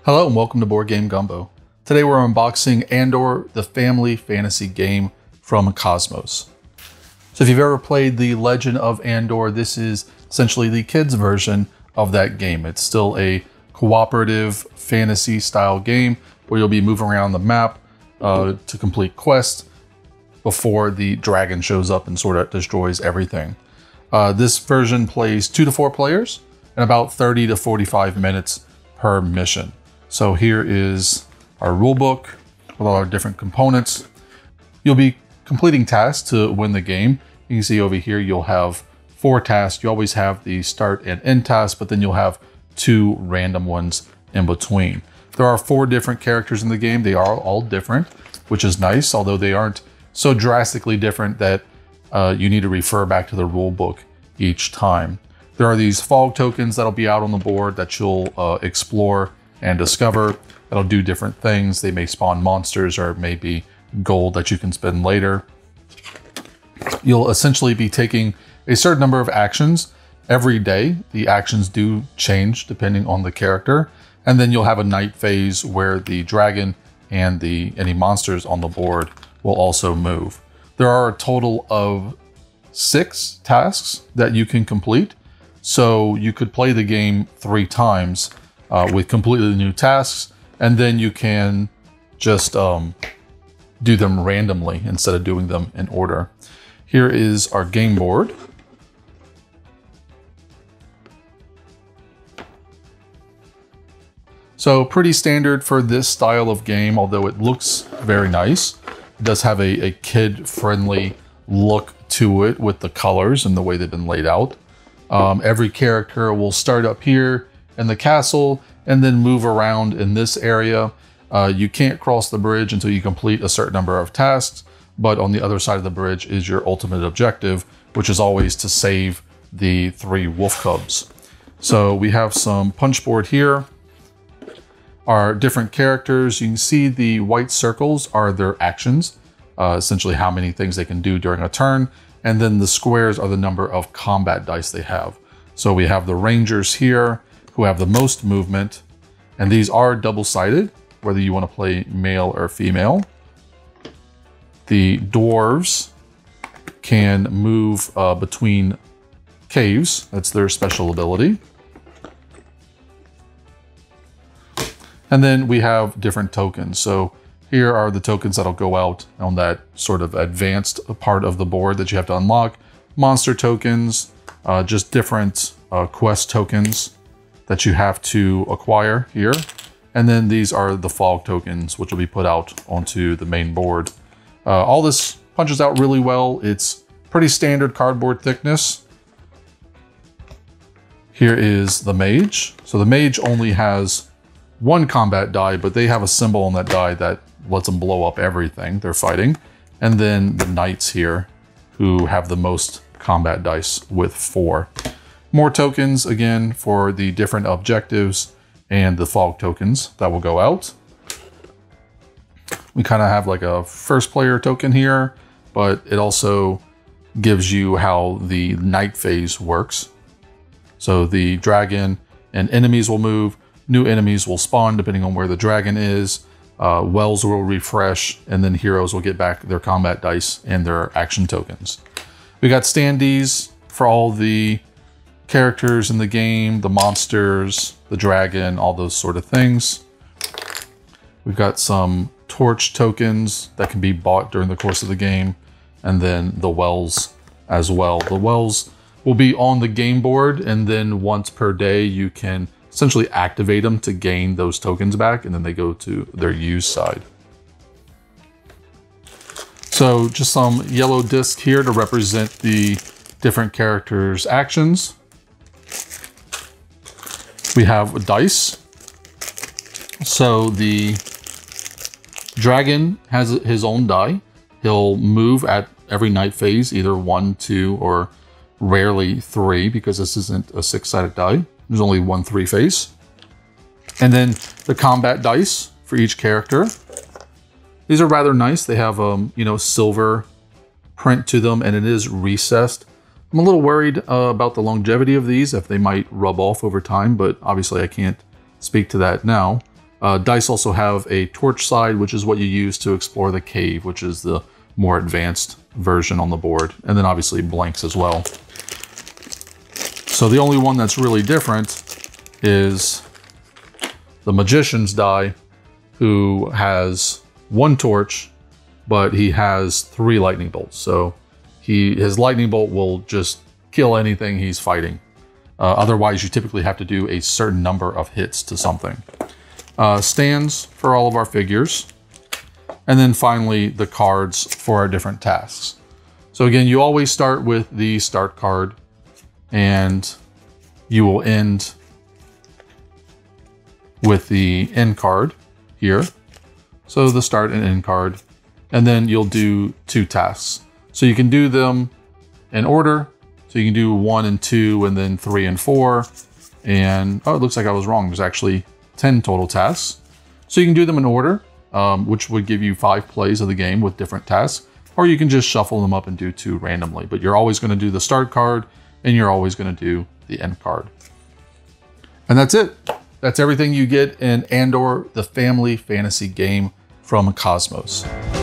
Hello and welcome to Board Game Gumbo. Today we're unboxing Andor, the family fantasy game from KOSMOS. So if you've ever played The Legend of Andor, this is essentially the kids version of that game. It's still a cooperative fantasy style game where you'll be moving around the map to complete quests before the dragon shows up and sort of destroys everything. This version plays 2 to 4 players and about 30 to 45 minutes per mission. So here is our rule book with all our different components. You'll be completing tasks to win the game. You can see over here you'll have 4 tasks. You always have the start and end tasks, but then you'll have 2 random ones in between. There are 4 different characters in the game. They are all different, which is nice, although they aren't so drastically different that you need to refer back to the rule book each time. There are these fog tokens that'll be out on the board that you'll explore and discover. That'll do different things. They may spawn monsters or maybe gold that you can spend later. You'll essentially be taking a certain number of actions every day. The actions do change depending on the character. And then you'll have a night phase where the dragon and any monsters on the board will also move. There are a total of 6 tasks that you can complete. So you could play the game 3 times with completely new tasks, and then you can just do them randomly instead of doing them in order. Here is our game board. So pretty standard for this style of game, although it looks very nice. It does have a kid-friendly look to it with the colors and the way they've been laid out. Every character will start up here in the castle and then move around in this area. You can't cross the bridge until you complete a certain number of tasks, but on the other side of the bridge is your ultimate objective, which is always to save the 3 wolf cubs. So we have some punchboard here. Our different characters, you can see the white circles are their actions, essentially how many things they can do during a turn. And then the squares are the number of combat dice they have. So we have the rangers here who have the most movement, and these are double-sided, whether you want to play male or female. The dwarves can move between caves. That's their special ability. And then we have different tokens. So here are the tokens that'll go out on that sort of advanced part of the board that you have to unlock. Monster tokens, just different quest tokens that you have to acquire here. And then these are the fog tokens, which will be put out onto the main board. All this punches out really well. It's pretty standard cardboard thickness. Here is the mage. So the mage only has 1 combat die, but they have a symbol on that die that lets them blow up everything they're fighting. And then the knights here, who have the most combat dice with 4. More tokens, again, for the different objectives and the fog tokens that will go out. We kind of have like a first player token here, but it also gives you how the night phase works. So the dragon and enemies will move. New enemies will spawn depending on where the dragon is. Wells will refresh, and then heroes will get back their combat dice and their action tokens. We got standees for all the characters in the game, the monsters, the dragon, all those sort of things. We've got some torch tokens that can be bought during the course of the game, and then the wells as well. The wells will be on the game board, and then once per day you can essentially activate them to gain those tokens back, and then they go to their use side. So just some yellow disc here to represent the different characters' actions. We have dice. So the dragon has his own die. He'll move at every night phase, either 1, 2, or rarely 3, because this isn't a 6-sided die. There's only 1 3 face. And then the combat dice for each character. These are rather nice. They have silver print to them, and it is recessed. I'm a little worried about the longevity of these, if they might rub off over time, but obviously I can't speak to that now. Dice also have a torch side, which is what you use to explore the cave, which is the more advanced version on the board. And then obviously blanks as well. So the only one that's really different is the magician's die, who has 1 torch, but he has 3 lightning bolts. So his lightning bolt will just kill anything he's fighting. Otherwise, you typically have to do a certain number of hits to something. Stands for all of our figures. And then finally, the cards for our different tasks. So again, you always start with the start card, and you will end with the end card here. So the start and end card, and then you'll do 2 tasks. So you can do them in order. So you can do 1 and 2, and then 3 and 4. And oh, it looks like I was wrong. There's actually 10 total tasks. So you can do them in order, which would give you 5 plays of the game with different tasks, or you can just shuffle them up and do 2 randomly. But you're always going to do the start card, and you're always going to do the end card. And that's it. That's everything you get in Andor, the family fantasy game from KOSMOS.